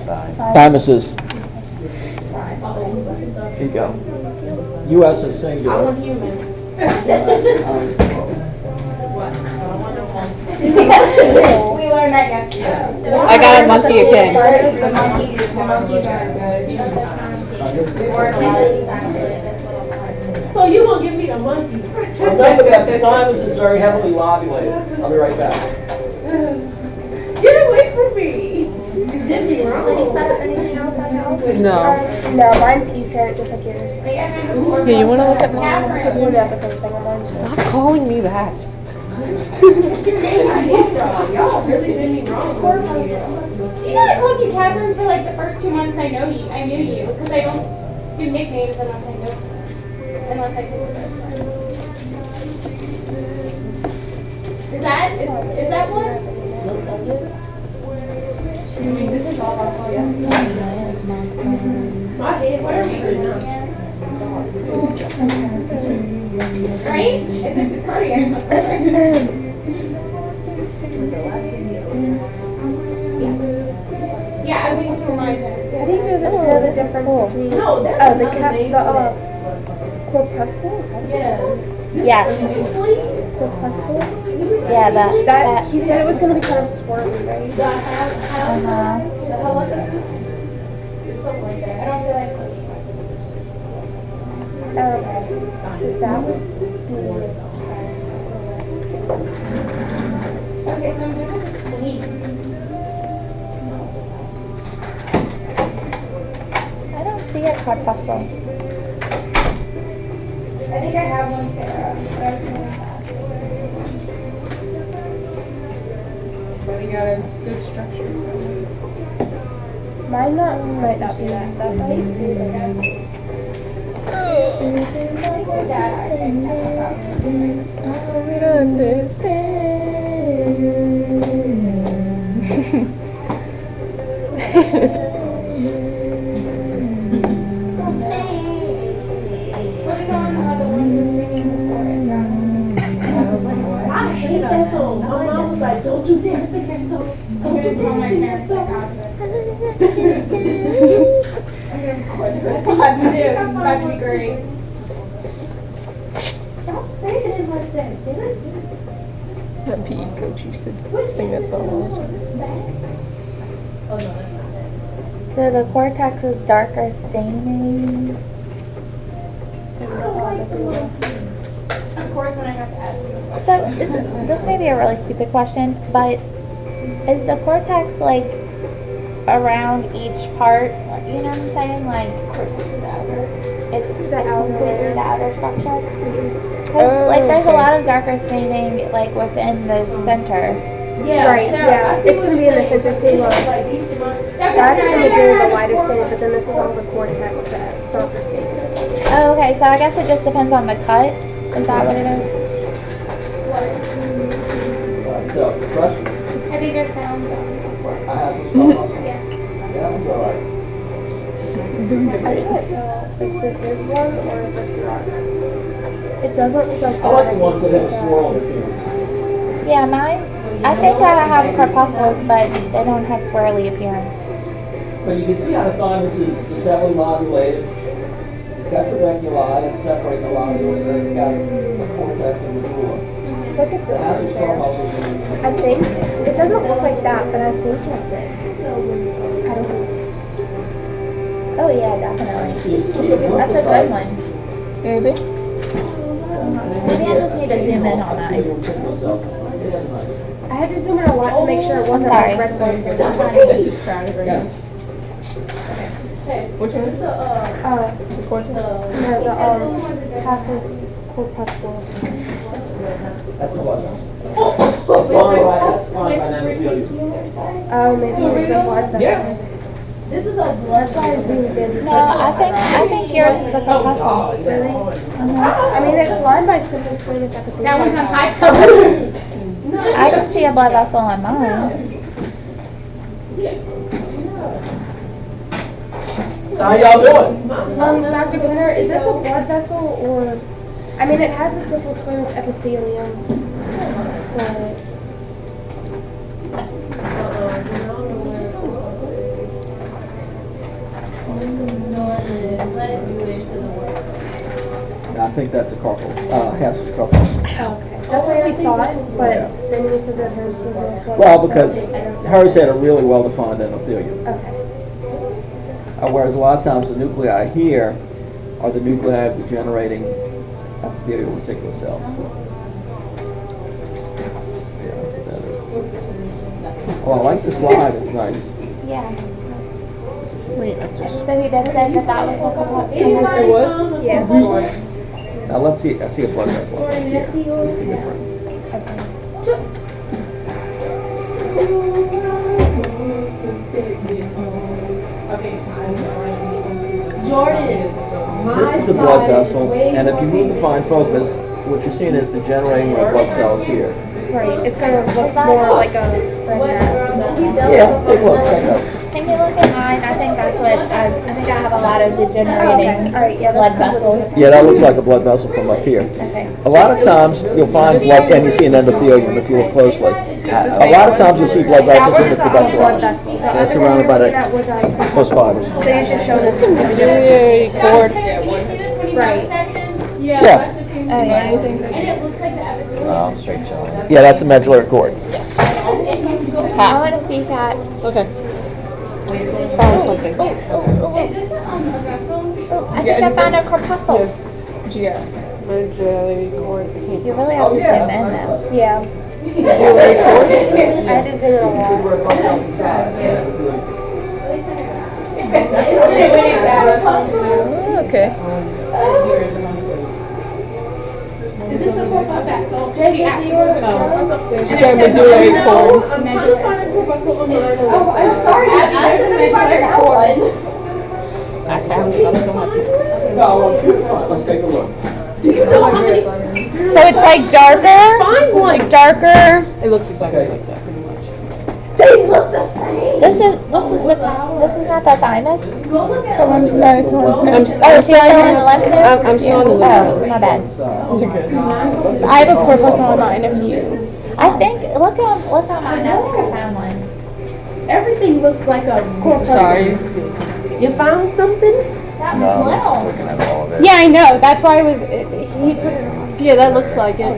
Thymuses. Here you go. U.S. is singular. I want humans. We learned that yesterday. I got a monkey again. The monkeys are good. So you gonna give me the monkey? Remember that the thymus is very heavily lobulated. I'll be right back. Get away from me! You did me wrong. Anything else on the house? No. No, mine's e-parrot, just like yours. Do you want to look at mine? We're not the same thing on mine. Stop calling me back. What's your name? I hate y'all. Y'all really did me wrong. Do you know I called you Catherine for like the first 2 months I knew you because I don't do nicknames unless I know someone. Unless I consider it friends. Is that what? I mean, this is all I saw yesterday. My head's hurting now. Right? And this is cardiac muscle, right? Yeah, I went through mine then. How do you know the difference between No, that's the corpuscle? Is that what it's called? Yes. Corpuscle? Yeah, That he said it was going to be kind of swirly, right? The helicis? It's something like that. I don't feel like cooking. Okay. So that would be. Okay, so I'm doing the sleep. I don't see a corpuscle. I think I have one, Sarah, but I was really fast. But you got a good structure. Mine might not be that. That might be I would Put it on the one who was singing before it. And I was like, what? I hate that song. My mom was like, don't you dare sing that song. Don't you dare sing that song. Response too. It's about to be great. Stop saying it like that, damn it. That PE coach used to sing that song all the time. Oh no, that's not that. So the cortex is darker staining. Of course, when I have to ask you a question. So this may be a really stupid question, but is the cortex like around each part? You know what I'm saying? Like cortex is outer. It's the outer. the outer structure. 'Cause, like there's a lot of darker staining like within the center. Yeah, Right, Sarah, yeah. I see It's what gonna be you're in the saying. center too. Like each of us. That's gonna do the lighter staining, but then this is all the cortex, that darker staining. Oh, okay. So I guess it just depends on the cut. Is that what it is? So, question? Have you just found them before? I have some small muscle. Yes. Yeah, that one's all right. I can't tell if this is one or if it's not. It doesn't look like I like the ones that have a swirl in the Yeah, mine. I think I have corpuscles, but they don't have swirly appearance. But you can see how the thymus is heavily lobulated. It's got trabeculai that separate the lobules, and then it's got the cortex and the medulla. Look at this one, Sarah. I think it doesn't look like that, but I think that's it. I don't know. Oh yeah, definitely. That's That's a good one. Let me see. Maybe I just need to zoom in on that. I had to zoom in a lot to make sure it wasn't Sorry. like red ones. That's just crowded right now. Yes. Which one is It's a, the cortex? No, the Hassel's corpuscle. That's a what? That's fine by them to feel you. Oh, maybe it's a blood vessel. Yeah. this is a blood. That's why I zoomed in. to see. No, I think yours is a corpuscle. Really? I mean, it's lined by simple squamous epithelium. That one's on high. I can see a blood vessel on mine. So how y'all doing? Dr. Gunnar, is this a blood vessel or? I mean, it has a simple squamous epithelium, but I think that's a carpal, Hass's carpal. Okay. That's what we thought, but then you said that hers was a blood Well, vessel. because hers had a really well-defined endothelium. Okay. Whereas a lot of times the nuclei here are the nuclei of the generating epithelial reticular cells. Yeah, that's what that is. Well, I like the slide, it's nice. Yeah. Wait, I just. So he does say that that was what was It was? Yeah. Now let's see, I see a blood vessel up here. It's different. This is a blood vessel, and if you move the fine focus, what you're seeing is the generating red blood cells here. Right. It's gonna look more like a red mass. Yeah, take a look, check it out. Can you look at mine? I think that's what, I think I have a lot of degenerating Okay. All right. Yeah. blood That's cool. vessels. Yeah, that looks like a blood vessel from up here. Okay. A lot of times you'll find like, and you see an endothelium if you look closely. A lot of times you'll see blood That vessels was in the the blood peduncle. vessel. The They're other surrounded by one the that was on. post fibers. So you should show this to me. Yay, cord. Can you see this when you Right. have a second? Yeah, Oh, yeah. And it looks like the epithelium. Straight chilling. yeah, that's a medullary cord. I want to see that. Okay. Found something. Oh, Is this a vessel? oh, I think I found a corpuscle. Yeah. Medullary cord. You really have to zoom in though. Yeah. Medullary cord? I had to zoom in a lot. Oh, okay. Is this a corpuscle? She asked me for a corpuscle. She got a medullary cord. I'm trying to find a corpuscle on the line. Oh, I'm sorry. I was medullary cord. I found it. I'm so happy. No, I want you to find, let's take a look. Do you know how many? So it's like darker? Find one. Like darker? It looks exactly like that, pretty much. They look the same. This is not the thymus. So no, it's not. Oh, she's still in the lymph node? I'm still in the Oh, my bad. I have a corpuscle on mine if you. I think look on mine. I think I found one. Everything looks like a corpuscle. Sorry. You found something? That No, was I'm just little. looking at all of it. Yeah, I know. That's why I was. He put it on. Yeah, that looks like it.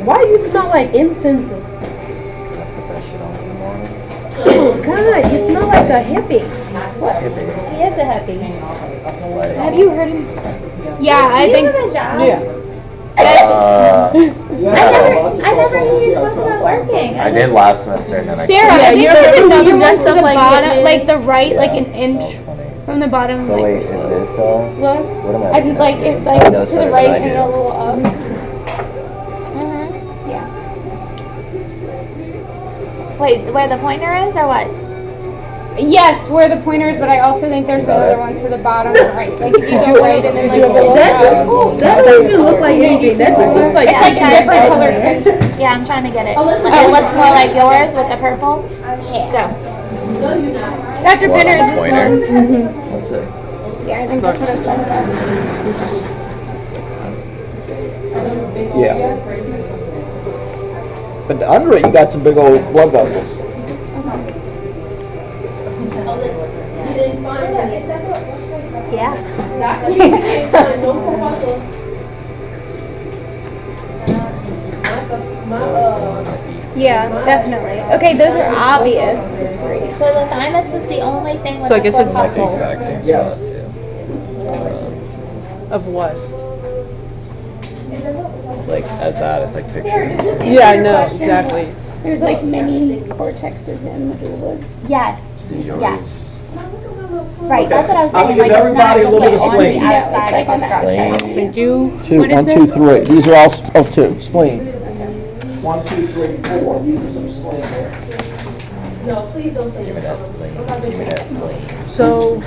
Why do you smell like incense? I put that shit on in the morning. Oh God, you smell like a hippie. Hippie. He is a hippie. It's like, Have you heard him? Yeah, I Do you think. have a job? Yeah. I never hear you talk about working. I did last semester and then I Sarah, quit. I think there's another one dressed to up the like bottom, Hitman. like the right, like an Yeah. inch Oh, funny. from the bottom. So like, wait, is this look. what am I I looking think like at? if like I know to it's the better right than I and do. a little up. Mhm. Yeah. Wait, where the pointer is or what? Yes, where the pointer is, but I also think there's Got another it. one to the bottom right. Like if you go right and then like That doesn't even look like anything. That just looks like it's like a different color center. Yeah, I'm trying to get it. Oh, listen. It looks more like yours with the purple. Go. Dr. What, Pinner on is the this pointer? one. Let's see. Yeah, I think that's what I was talking about. Yeah. But under it, you got some big old blood vessels. You didn't find it. Yeah. Doctor, you can't find no corpuscle. Yeah, definitely. Okay, those are obvious. That's great. So the thymus is the only thing with So I the guess it's Like the corpuscle. exact same Yes. spot too. Of what? Like as that, it's like pictures. Yeah, I know, exactly. There's like many cortexes and medullas. Yes. See yours. Yes. Right, that's what I was I'll saying. give Like it's not everybody a just little like bit of on spleen. the outside of the structure. Spleen. Thank you. Two, What is 1, 2, this? 3. These are all, two, spleen. 1, 2, 3, 4. These are some spleen here. Give me that spleen. Give me that spleen. So,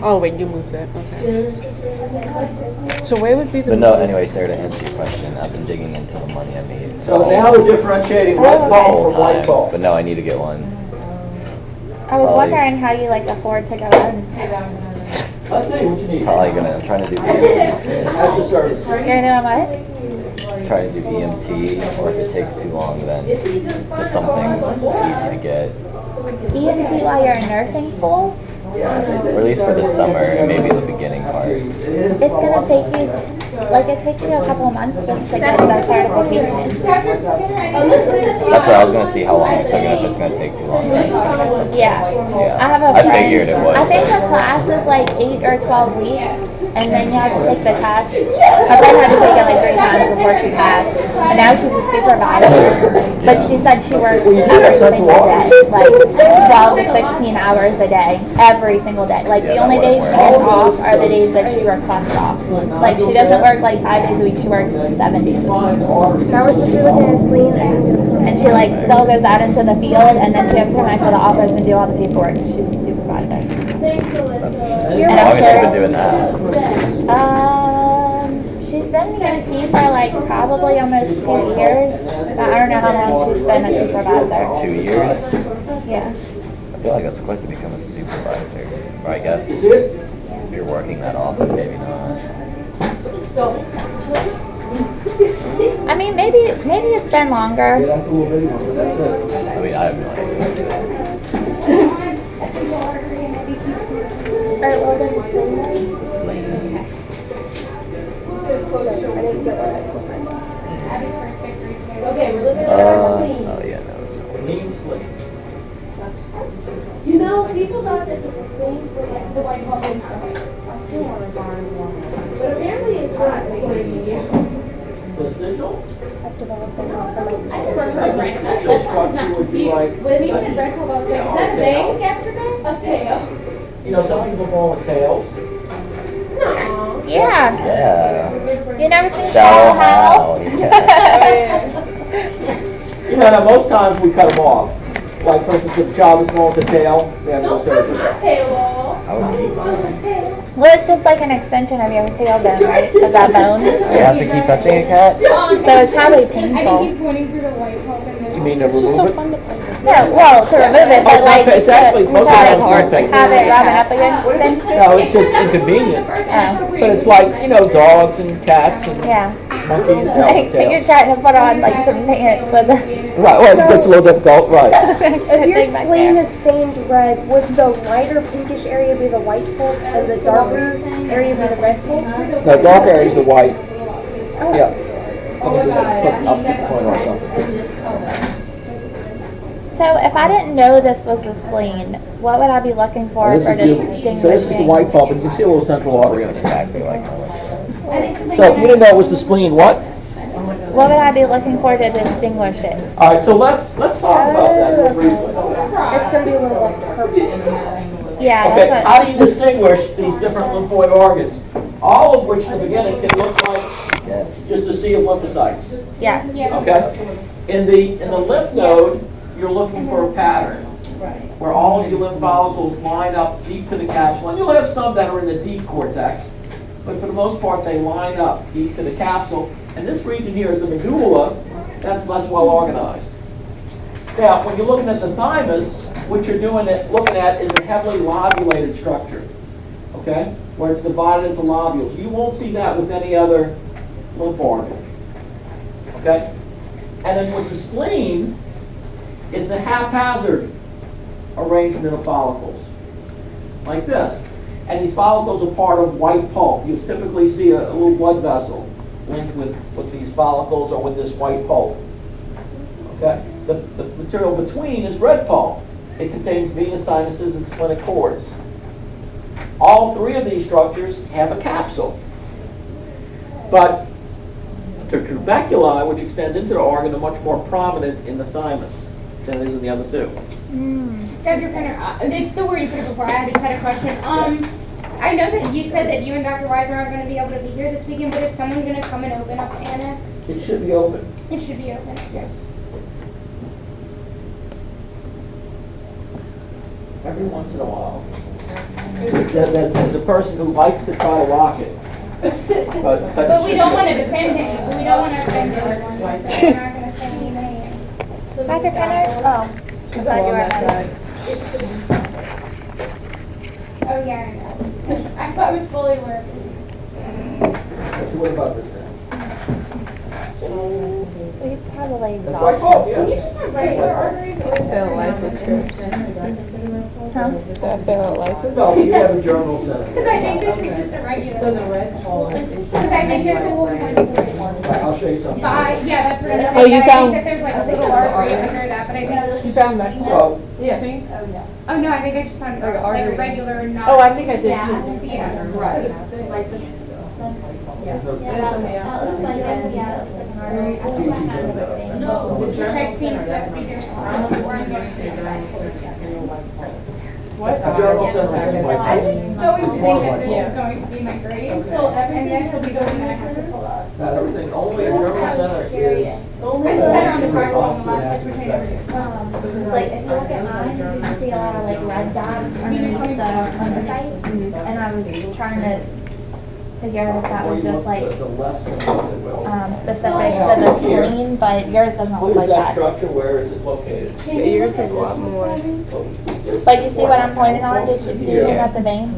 oh wait, you moved that. Okay. So where would be the? But no, anyway, Sarah, to answer your question, I've been digging into the money I made. So now we're differentiating red the bulb whole from white time. bulb. But no, I need to get one. I was Probably- wondering how you like afford to go in. Let's see what you need. Probably gonna, I'm trying to do EMT soon. At your service. You're doing what? Try to do EMT, or if it takes too long, then just something easy to get. EMT while you're in nursing school? Or at least for the summer and maybe the beginning part. It's gonna take you, like it takes you a couple of months just to get the certification. That's what I was gonna see how long it took, and if it's gonna take too long, then I'm just gonna get something. Yeah. Yeah. I have a I friend. figured it would. I think the class is like 8 or 12 weeks, and then you have to take the test. My friend had to take it like 3 times before she passed, and now she's a supervisor. But she said she works every single day, like 12 to 16 hours a day, every single day. Like the only days she gets off are the days that she requests off. Like she doesn't work like 5 days a week, she works 7 days a week. Now we're supposed to be looking at a spleen And she like still goes out into the field, and then she has to come back to the office and do all the paperwork. She's a supervisor. How long has she been doing that? She's been in a team for like probably almost 2 years. But I don't know how long she's been a supervisor. 2 years? Yeah. I feel like that's quick to become a supervisor. Or I guess if you're working that often, maybe not. I mean, maybe it's been longer. Yeah, that's a little bitty one, but that's it. I mean, I have no idea. Alright, well done, the spleen then. Display. I didn't get what I could find. Okay, we're looking at our spleen. Oh yeah, no. It's Lean spleen. You know, people thought that the spleens were like the white bubbles. But apparently it's not, according to you. Vestigial? I've developed an off for my Vestigial structure would be like, When he said rectal, I was like, is that a thing yesterday? A tail. you know, some people born with tails. Yeah. Yeah. You never seen Shallow Shallow Hal. Yeah. You know, now most times we cut them off. Like, for instance, if a child is born with a tail, they have no Don't cut surgery. my tail off. I would keep mine. My tail. Well, it's just like an extension of your tailbone, right? Of that bone. You have to keep touching a cat? So it's probably I think painful. he's pointing through the white pulp and You then. mean to remove it? No, well, to remove it, but like It's actually, most of the time it's not painful. have it rubbing up against. No, it's just inconvenient. Oh. But it's like, you know, dogs and cats and Yeah. monkeys have Like you're tails. trying to put on like some pants with the. Right, well, it gets a little difficult, right. If your spleen is stained red, would the lighter pinkish area be the white pulp and the darker area be the red pulp? No, dark area is the white. Oh. Yeah. Let me just I'll flip the coin or something. So if I didn't know this was the spleen, what would I be looking for This for is the- distinguishing? So this is the white pulp, and you can see a little central This artery looks in it. exactly like mine. So if you didn't know it was the spleen, what? What would I be looking for to distinguish it? All right, so let's talk about that real briefly. It's going to be a little like purple. Yeah, Okay, that's how what. do you distinguish these different lymphoid organs? All of which in the beginning can look like Yes. just a sea of lymphocytes. Yes. Okay? In the lymph node, you're looking for a pattern where all of your lymph follicles line up deep to the capsule. And you'll have some that are in the deep cortex, but for the most part they line up deep to the capsule. And this region here is the medulla. That's less well organized. Now, when you're looking at the thymus, what you're looking at is a heavily lobulated structure, okay, where it's divided into lobules. You won't see that with any other lymph organ, okay? And then with the spleen, it's a haphazard arrangement of follicles, like this. And these follicles are part of white pulp. You typically see a little blood vessel linked with these follicles or with this white pulp. Okay? The material between is red pulp. It contains venous sinuses and splenic cords. All three of these structures have a capsule. But the trabeculi, which extend into the organ, are much more prominent in the thymus than it is in the other two. Dr. Penner, it's still where you put it before. I just had a question. I know that you said that you and Dr. Weiser aren't going to be able to be here this weekend, but is someone going to come and open up the annex? It should be open. It should be open. Yes. Every once in a while. There's a person who likes to try to lock it. But we don't want to defend him. We don't want to defend anyone, so we're not going to say any names. Dr. Penner? Oh, I thought you were on. Oh, yeah, I know. I thought it was fully working. So what about this then? We probably That's my exhausted. fault, Can you yeah. just have regular arteries or is that Huh? Does that feel like it? No, you have a journal center. Because I think this is just a regular. So the red hole is. Because I think there's a 1.4. Right, I'll show you something. Yeah, that's what it is. Oh, you I found- think that there's like a little artery under that, but I think. You found that? So, Yeah, pink? Oh, yeah. Oh, no, I think I just found Like like a artery. regular, not. Oh, I think I did Yeah. too. Yeah. Right. Like this. Yeah. But it's on the outside. Which I seem to have figured out. Or I'm going to. What? a journal center is like. I'm just going to think that this is going to be my grade. So And everything this will be the one that I have to pull up. Not everything, only a journal center is. I feel better on the card on the last, which I never do. Like, if you look at mine, you can see a lot of like red dots underneath the lymphocytes. And I was trying to figure out if that was just like The less sensitive will. specific to the spleen, but yours doesn't look Who's like that that. structure, where is it located? Yeah, yours has a lot more. But you see what I'm pointing on? Do you think that's a vein?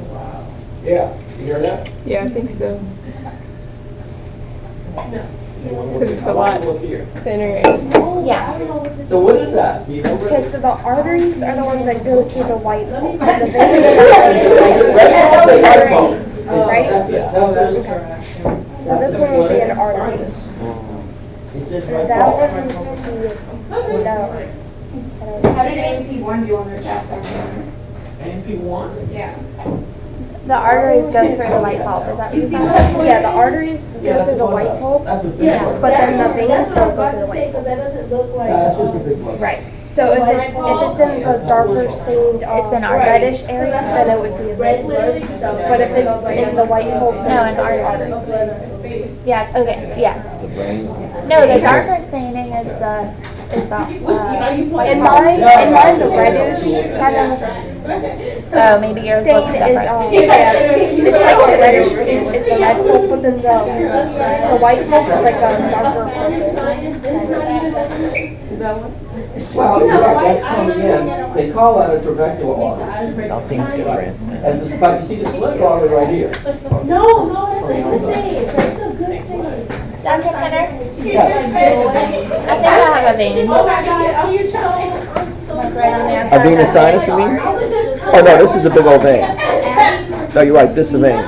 Yeah, you hear that? Yeah, I think so. Because it's a lot. Look here. Thinner. Yeah. So what is that? Do you know? Okay, so the arteries are the ones that go through the white pulp. The Is veins it red pulp or white pulp? Right? That's it. That's it. So this one would be an artery. It's in And red that pulp. one would be, no. How did AMP1 do on their chapter? AMP1? Yeah. The arteries go through the white pulp. Is that what you said? Yeah, the arteries go through the white pulp, That's a big yeah, one. but then the veins That's what I was don't go about through to the say, white because that doesn't look like. That's just a big one. Right. So if it's in the darker stained, It's an artery. reddish area, then it would be a vein. But if it's in the white pulp, No, then an it's a artery. Yeah, okay, yeah. No, the darker staining is the In mine, the reddish kind of oh, maybe yours stain looks is, different. yeah, it's like a reddish pink is the red pulp, but then the white pulp is like a darker purple. Well, you're right, that's coming in. They call that a trabecular artery. Nothing different. As this, but you see the split artery right here. No, that's a good thing. It's a good thing. That's a thinner? Yes. I think I have a vein. Oh my God, I'm so Like right on the A outside. venous sinus, you mean? Oh no, this is a big old vein. No, you're right, this is a vein.